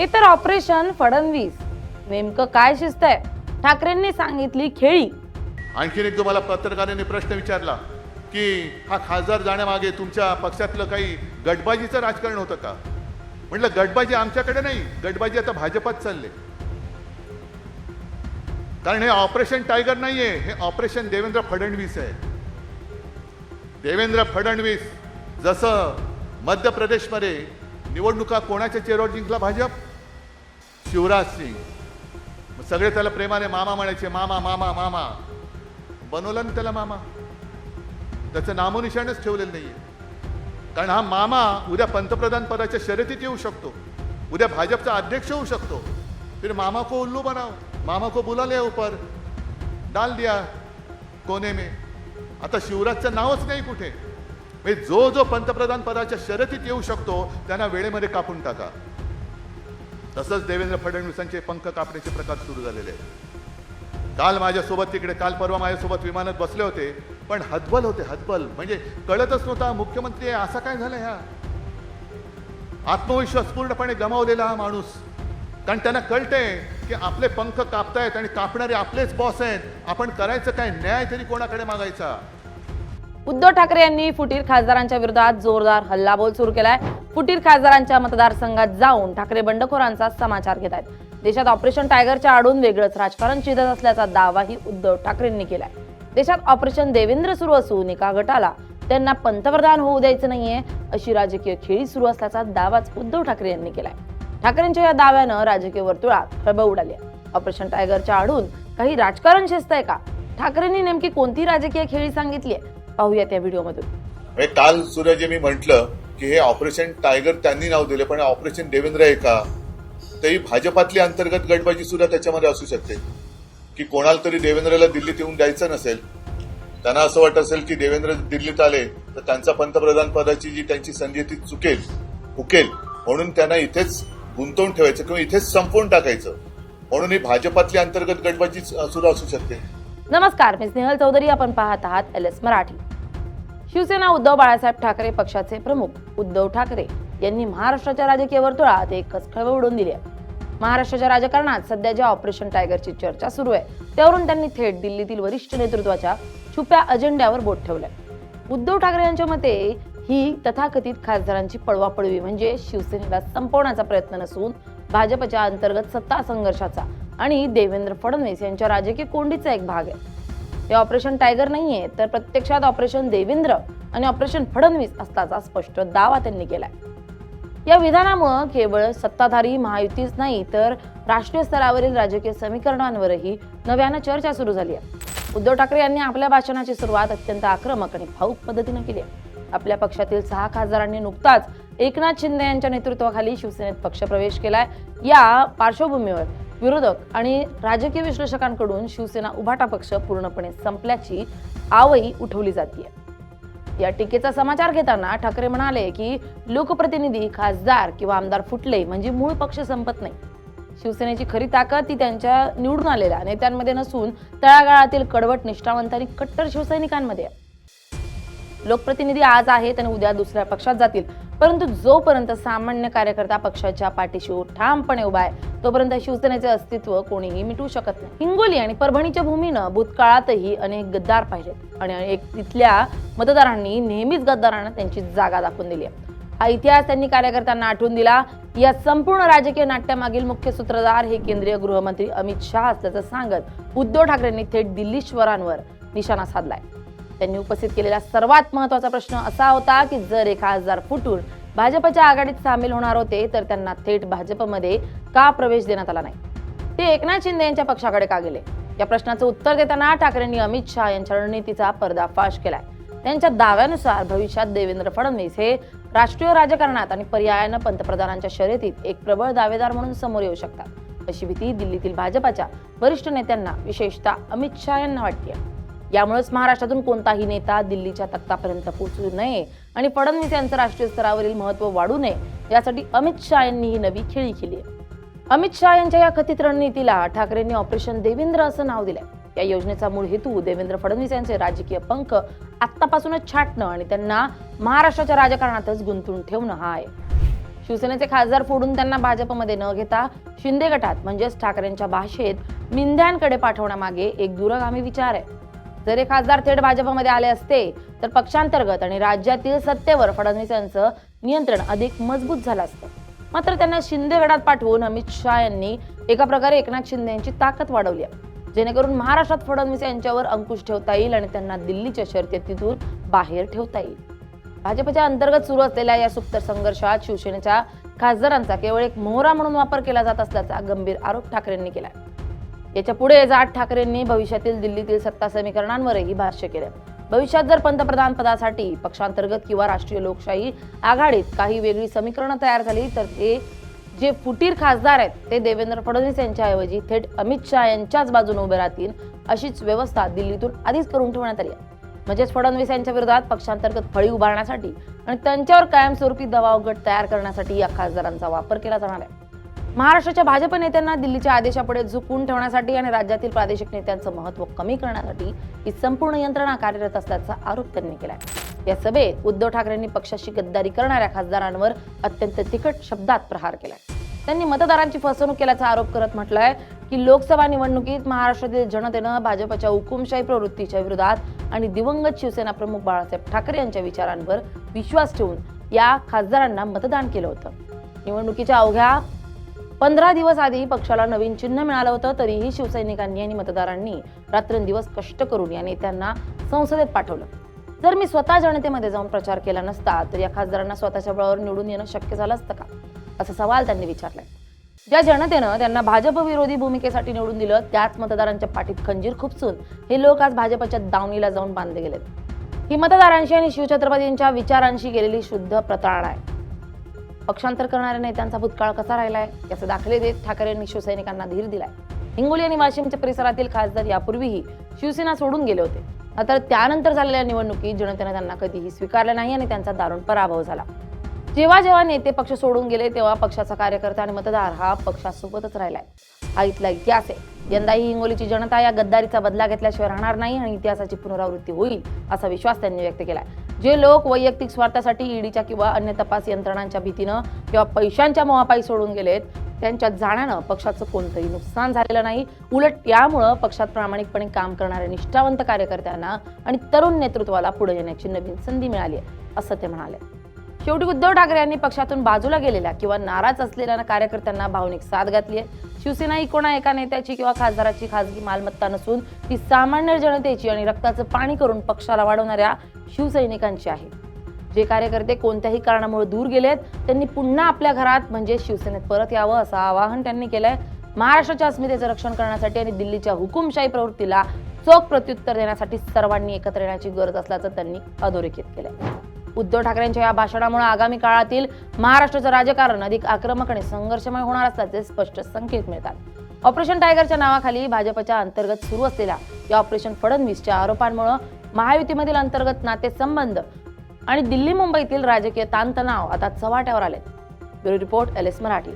हे तर ऑपरेशन फडणवीस. नेमकं काय शिस्त आहे? ठाकरेंनी सांगितली खेळी. आणखीन एक तुम्हाला पत्रकारांनी प्रश्न विचारला की हा खासदार जाण्यामागे तुमच्या पक्षातलं काही गटबाजीचं राजकारण होतं का? म्हटलं गटबाजी आमच्याकडे नाही, गटबाजी आता भाजपात चालले. कारण हे ऑपरेशन टायगर नाहीये, हे ऑपरेशन देवेंद्र फडणवीस आहे. देवेंद्र फडणवीस जसं मध्य प्रदेशमध्ये निवडणुका कोणाच्या चेहऱ्यावर जिंकला? भाजप, शिवराज सिंग. मग सगळे त्याला प्रेमाने मामा म्हणायचे, मामा मामा मामा. बनवलं ना त्याला मामा, त्याचं नामोनिशाणच ठेवलेलं नाहीये. कारण हा मामा उद्या पंतप्रधान पदाच्या शर्यतीत येऊ शकतो, उद्या भाजपचा अध्यक्ष होऊ शकतो. फिर मामा को उल्लू बनाओ, मामा को बुला ले ऊपर, डाल दिया कोने में. आता शिवराजचं नावच नाही कुठे. म्हणजे जो जो पंतप्रधान पदाच्या शर्यतीत येऊ शकतो त्यांना वेळेमध्ये कापून टाका. तसंच देवेंद्र फडणवीसांचे पंख कापण्याचे प्रकार सुरू झालेले आहेत. काल माझ्यासोबत तिकडे, काल परवा माझ्यासोबत विमानात बसले होते, पण हतबल होते, हतबल. म्हणजे कळतच नव्हता मुख्यमंत्री आहे असा काय झालं. ह्या आत्मविश्वास पूर्णपणे गमावलेला हा माणूस. कारण त्यांना कळतंय की आपले पंख कापतायत आणि कापणारे आपलेच बॉस आहेत. आपण करायचं काय? न्याय तरी कोणाकडे मागायचा? उद्धव ठाकरे यांनी फुटीर खासदारांच्या विरोधात जोरदार हल्लाबोल सुरू केलाय. फुटीर खासदारांच्या मतदारसंघात जाऊन ठाकरे बंडखोरांचा समाचार घेत आहेत. देशात ऑपरेशन टायगरच्या आडून वेगळंच राजकारण चिरत असल्याचा दावाही उद्धव ठाकरेंनी केलाय. देशात ऑपरेशन देवेंद्र सुरू असून एका गटाला त्यांना पंतप्रधान होऊ द्यायचं नाहीये अशी राजकीय खेळी सुरू असल्याचा दावाच उद्धव ठाकरे यांनी केलाय. ठाकरेंच्या या दाव्यानं राजकीय वर्तुळात खळबळ उडाली आहे. ऑपरेशन टायगरच्या आडून काही राजकारण शिजतंय का? ठाकरेंनी नेमकी कोणती राजकीय खेळी सांगितली आहे? पाहूयात या व्हिडिओमधून. काल सूर्यजी मी म्हटलं की हे ऑपरेशन टायगर त्यांनी नाव दिले, पण ऑपरेशन देवेंद्र आहे का? तरी भाजपातली अंतर्गत गटबाजी सुद्धा त्याच्यामध्ये असू शकते की कोणाला तरी देवेंद्रला दिल्लीत येऊन द्यायचं नसेल. त्यांना असं वाटत असेल की देवेंद्र दिल्लीत आले तर त्यांचा पंतप्रधान पदाची जी त्यांची संधी ती हुकेल, म्हणून त्यांना इथेच गुंतवून ठेवायचं किंवा इथेच संपवून टाकायचं. म्हणून ही भाजपातली अंतर्गत गटबाजी सुद्धा असू शकते. नमस्कार, मी स्नेहल चौधरी. आपण पाहत आहात LS मराठी. शिवसेना उद्धव बाळासाहेब ठाकरे पक्षाचे प्रमुख उद्धव ठाकरे यांनी महाराष्ट्राच्या राजकीय वर्तुळात एकच खळबळ उडवून दिली आहे. महाराष्ट्राच्या राजकारणात सध्या ज्या ऑपरेशन टायगरची चर्चा सुरू आहे त्यावरून त्यांनी थेट दिल्लीतील वरिष्ठ नेतृत्वाच्या छुप्या अजेंड्यावर बोट ठेवलंय. उद्धव ठाकरे यांच्या मते ही तथाकथित खासदारांची पळवापळवी म्हणजे शिवसेनेला संपवण्याचा प्रयत्न नसून भाजपच्या अंतर्गत सत्ता संघर्षाचा आणि देवेंद्र फडणवीस यांच्या राजकीय कोंडीचा एक भाग आहे. हे ऑपरेशन टायगर नाहीये, तर प्रत्यक्षात ऑपरेशन देवेंद्र आणि ऑपरेशन फडणवीस असल्याचा स्पष्ट दावा त्यांनी केलाय. या विधानामुळे केवळ सत्ताधारी महायुतीच नाही तर राष्ट्रीय स्तरावरील राजकीय समीकरणांवरही नव्यानं चर्चा सुरू झाली आहे. उद्धव ठाकरे यांनी आपल्या भाषणाची सुरुवात अत्यंत आक्रमक आणि भावुक पद्धतीने केली आहे. आपल्या पक्षातील 6 खासदारांनी नुकताच एकनाथ शिंदे यांच्या नेतृत्वाखाली शिवसेनेत पक्षप्रवेश केलाय. या पार्श्वभूमीवर विरोधक आणि राजकीय विश्लेषकांकडून शिवसेना उभाटा पक्ष पूर्णपणे संपल्याची आवई उठवली जाते. या टीकेचा समाचार घेताना ठाकरे म्हणाले की लोकप्रतिनिधी, खासदार किंवा आमदार फुटले म्हणजे मूळ पक्ष संपत नाही. शिवसेनेची खरी ताकद ती त्यांच्या निवडून आलेल्या नेत्यांमध्ये नसून तळागाळातील कडवट निष्ठावंत आणि कट्टर शिवसैनिकांमध्ये आहे. लोकप्रतिनिधी आज आहेत आणि उद्या दुसऱ्या पक्षात जातील, परंतु जोपर्यंत सामान्य कार्यकर्ता पक्षाच्या पाठीशी ठामपणे उभा आहे तोपर्यंत शिवसेनेचे अस्तित्व कोणीही मिटवू शकत नाही. हिंगोली आणि परभणीच्या भूमीनं भूतकाळातही अनेक गद्दार पाहिलेत आणि अनेक तिथल्या मतदारांनी नेहमीच गद्दारांना त्यांची जागा दाखवून दिली आहे. हा इतिहास त्यांनी कार्यकर्त्यांना आठवून दिला. या संपूर्ण राजकीय नाट्यामागील मुख्य सूत्रधार हे केंद्रीय गृहमंत्री अमित शहा असल्याचं सांगत उद्धव ठाकरेंनी थेट दिल्लीश्वरांवर निशाणा साधलाय. त्यांनी उपस्थित केलेला सर्वात महत्त्वाचा प्रश्न असा होता की जर एक खासदार फुटून भाजपच्या आघाडीत सामील होणार होते तर त्यांना थेट भाजपमध्ये का प्रवेश देण्यात आला नाही? ते एकनाथ शिंदे यांच्या पक्षाकडे का गेले? या प्रश्नाचं उत्तर देताना ठाकरेंनी अमित शहा यांच्या रणनीतीचा पर्दाफाश केलाय. त्यांच्या दाव्यानुसार भविष्यात देवेंद्र फडणवीस हे राष्ट्रीय राजकारणात आणि पर्यायानं पंतप्रधानांच्या शर्यतीत एक प्रबळ दावेदार म्हणून समोर येऊ शकतात अशी भीती दिल्लीतील भाजपाच्या वरिष्ठ नेत्यांना, विशेषतः अमित शहा यांना वाटते. यामुळेच महाराष्ट्रातून कोणताही नेता दिल्लीच्या तख्तापर्यंत पोहोचू नये आणि फडणवीस यांचं राष्ट्रीय स्तरावरील महत्त्व वाढू नये यासाठी अमित शहा यांनी ही नवी खेळी केली आहे. अमित शहा यांच्या या कथित रणनीतीला ठाकरेंनी ऑपरेशन देवेंद्र असं नाव दिलंय. या योजनेचा मूळ हेतू देवेंद्र फडणवीस यांचे राजकीय पंख आत्तापासूनच छाटणं आणि त्यांना महाराष्ट्राच्या राजकारणातच गुंतवून ठेवणं हा आहे. शिवसेनेचे खासदार फोडून त्यांना भाजपमध्ये न घेता शिंदे गटात म्हणजेच ठाकरेंच्या भाषेत मिंध्यांकडे पाठवण्यामागे एक दूरगामी विचार आहे. जर हे खासदार थेट भाजपमध्ये आले असते तर पक्षांतर्गत आणि राज्यातील सत्तेवर फडणवीस यांचं नियंत्रण अधिक मजबूत झालं असतं. मात्र त्यांना शिंदे गटात पाठवून अमित शहा यांनी एका प्रकारे एकनाथ शिंदे यांची ताकद वाढवली आहे, जेणेकरून महाराष्ट्रात फडणवीस यांच्यावर अंकुश ठेवता येईल आणि त्यांना दिल्लीच्या शर्यतीतून बाहेर ठेवता येईल. भाजपच्या अंतर्गत सुरू असलेल्या या सुप्त संघर्षात शिवसेनेच्या खासदारांचा केवळ एक मोहरा म्हणून वापर केला जात असल्याचा गंभीर आरोप ठाकरेंनी केलाय. याच्या पुढे जाट ठाकरेंनी भविष्यातील दिल्लीतील सत्ता समीकरणांवरही भाष्य केले. भविष्यात जर पंतप्रधान पदासाठी पक्षांतर्गत किंवा राष्ट्रीय लोकशाही आघाडीत काही वेगळी समीकरणं तयार झाली तर ते जे फुटीर खासदार आहेत ते देवेंद्र फडणवीस यांच्याऐवजी थेट अमित शहा यांच्याच बाजूने उभे राहतील, अशीच व्यवस्था दिल्लीतून आधीच करून ठेवण्यात आली आहे. म्हणजेच फडणवीस यांच्या विरोधात पक्षांतर्गत फळी उभारण्यासाठी आणि त्यांच्यावर कायमस्वरूपी दबाव गट तयार करण्यासाठी या खासदारांचा वापर केला जाणार आहे. महाराष्ट्राच्या भाजप नेत्यांना दिल्लीच्या आदेशापुढे झुकवून ठेवण्यासाठी आणि राज्यातील प्रादेशिक नेत्यांचं महत्त्व कमी करण्यासाठी ही संपूर्ण यंत्रणा कार्यरत असल्याचा आरोप त्यांनी केलाय. या सभेत उद्धव ठाकरेंनी पक्षाशी गद्दारी करणाऱ्या खासदारांवर अत्यंत तिखट शब्दात प्रहार केलाय. त्यांनी मतदारांची फसवणूक केल्याचा आरोप करत म्हटलंय की लोकसभा निवडणुकीत महाराष्ट्रातील जनतेनं भाजपच्या हुकुमशाही प्रवृत्तीच्या विरोधात आणि दिवंगत शिवसेना प्रमुख बाळासाहेब ठाकरे यांच्या विचारांवर विश्वास ठेवून या खासदारांना मतदान केलं होतं. निवडणुकीच्या अवघ्या 15 दिवस आधी पक्षाला नवीन चिन्ह मिळालं होतं, तरीही शिवसैनिकांनी आणि मतदारांनी रात्रंदिवस कष्ट करून या नेत्यांना संसदेत पाठवलं. जर मी स्वतः जनतेमध्ये जाऊन प्रचार केला नसता तर या खासदारांना स्वतःच्या बळावर निवडून येणं शक्य झालं असतं का, असा सवाल त्यांनी विचारलाय. ज्या जनतेनं त्यांना भाजप विरोधी भूमिकेसाठी निवडून दिलं त्याच मतदारांच्या पाठीत खंजीर खुपसून हे लोक आज भाजपच्या दावणीला जाऊन बांधले गेलेत. ही मतदारांशी आणि शिवछत्रपतींच्या विचारांशी गेलेली शुद्ध प्रतारणा आहे. पक्षांतर करणाऱ्या नेत्यांचा भूतकाळ कसा राहिलाय याचे दाखले देत ठाकरेंनी शिवसैनिकांना धीर दिलाय. हिंगोली आणि वाशिमच्या परिसरातील खासदार यापूर्वीही शिवसेना सोडून गेले होते, मात्र त्यानंतर झालेल्या निवडणुकीत जनतेने त्यांना कधीही स्वीकारले नाही आणि त्यांचा दारुण पराभव झाला. जेव्हा जेव्हा नेते पक्ष सोडून गेले तेव्हा पक्षाचा कार्यकर्ता आणि मतदार हा पक्षासोबतच राहिलाय. हा इथला इतिहास आहे. यंदाही हिंगोलीची जनता या गद्दारीचा बदला घेतल्याशिवाय राहणार नाही आणि इतिहासाची पुनरावृत्ती होईल असा विश्वास त्यांनी व्यक्त केलाय. जे लोक वैयक्तिक स्वार्थासाठी ईडीच्या किंवा अन्य तपास यंत्रणांच्या भीतीनं किंवा पैशांच्या मोहापायी सोडून गेलेत त्यांच्यात जाण्यानं पक्षाचं कोणतंही नुकसान झालेलं नाही. उलट यामुळं पक्षात प्रामाणिकपणे काम करणाऱ्या निष्ठावंत कार्यकर्त्यांना आणि तरुण नेतृत्वाला पुढे येण्याची नवीन संधी मिळाली आहे असं ते म्हणाले. शेवटी उद्धव ठाकरे यांनी पक्षातून बाजूला गेलेल्या किंवा नाराज असलेल्या कार्यकर्त्यांना भावनिक साथ घातली आहे. शिवसेना ही कोणा एका नेत्याची किंवा खासदाराची खासगी मालमत्ता नसून ती सामान्य जनतेची आणि रक्ताचं पाणी करून पक्षाला वाढवणाऱ्या शिवसैनिकांची आहे. जे कार्यकर्ते कोणत्याही कारणामुळे दूर गेलेत त्यांनी पुन्हा आपल्या घरात म्हणजे शिवसेनेत परत यावं असं आवाहन त्यांनी केलंय. महाराष्ट्राच्या अस्मितेचं रक्षण करण्यासाठी आणि दिल्लीच्या हुकुमशाही प्रवृत्तीला चोख प्रत्युत्तर देण्यासाठी सर्वांनी एकत्र येण्याची गरज असल्याचं त्यांनी अधोरेखित केलंय. उद्धव ठाकरेंच्या या भाषणामुळे आगामी काळातील महाराष्ट्राचं राजकारण अधिक आक्रमक आणि संघर्षमय होणार असल्याचे स्पष्ट संकेत मिळतात. ऑपरेशन टायगरच्या नावाखाली भाजपच्या अंतर्गत सुरू असलेल्या या ऑपरेशन फडणवीसच्या आरोपांमुळे महायुतीमधील अंतर्गत नातेसंबंध आणि दिल्ली मुंबईतील राजकीय ताणतणाव आता चव्हाट्यावर आले. Bureau report LS Marathi.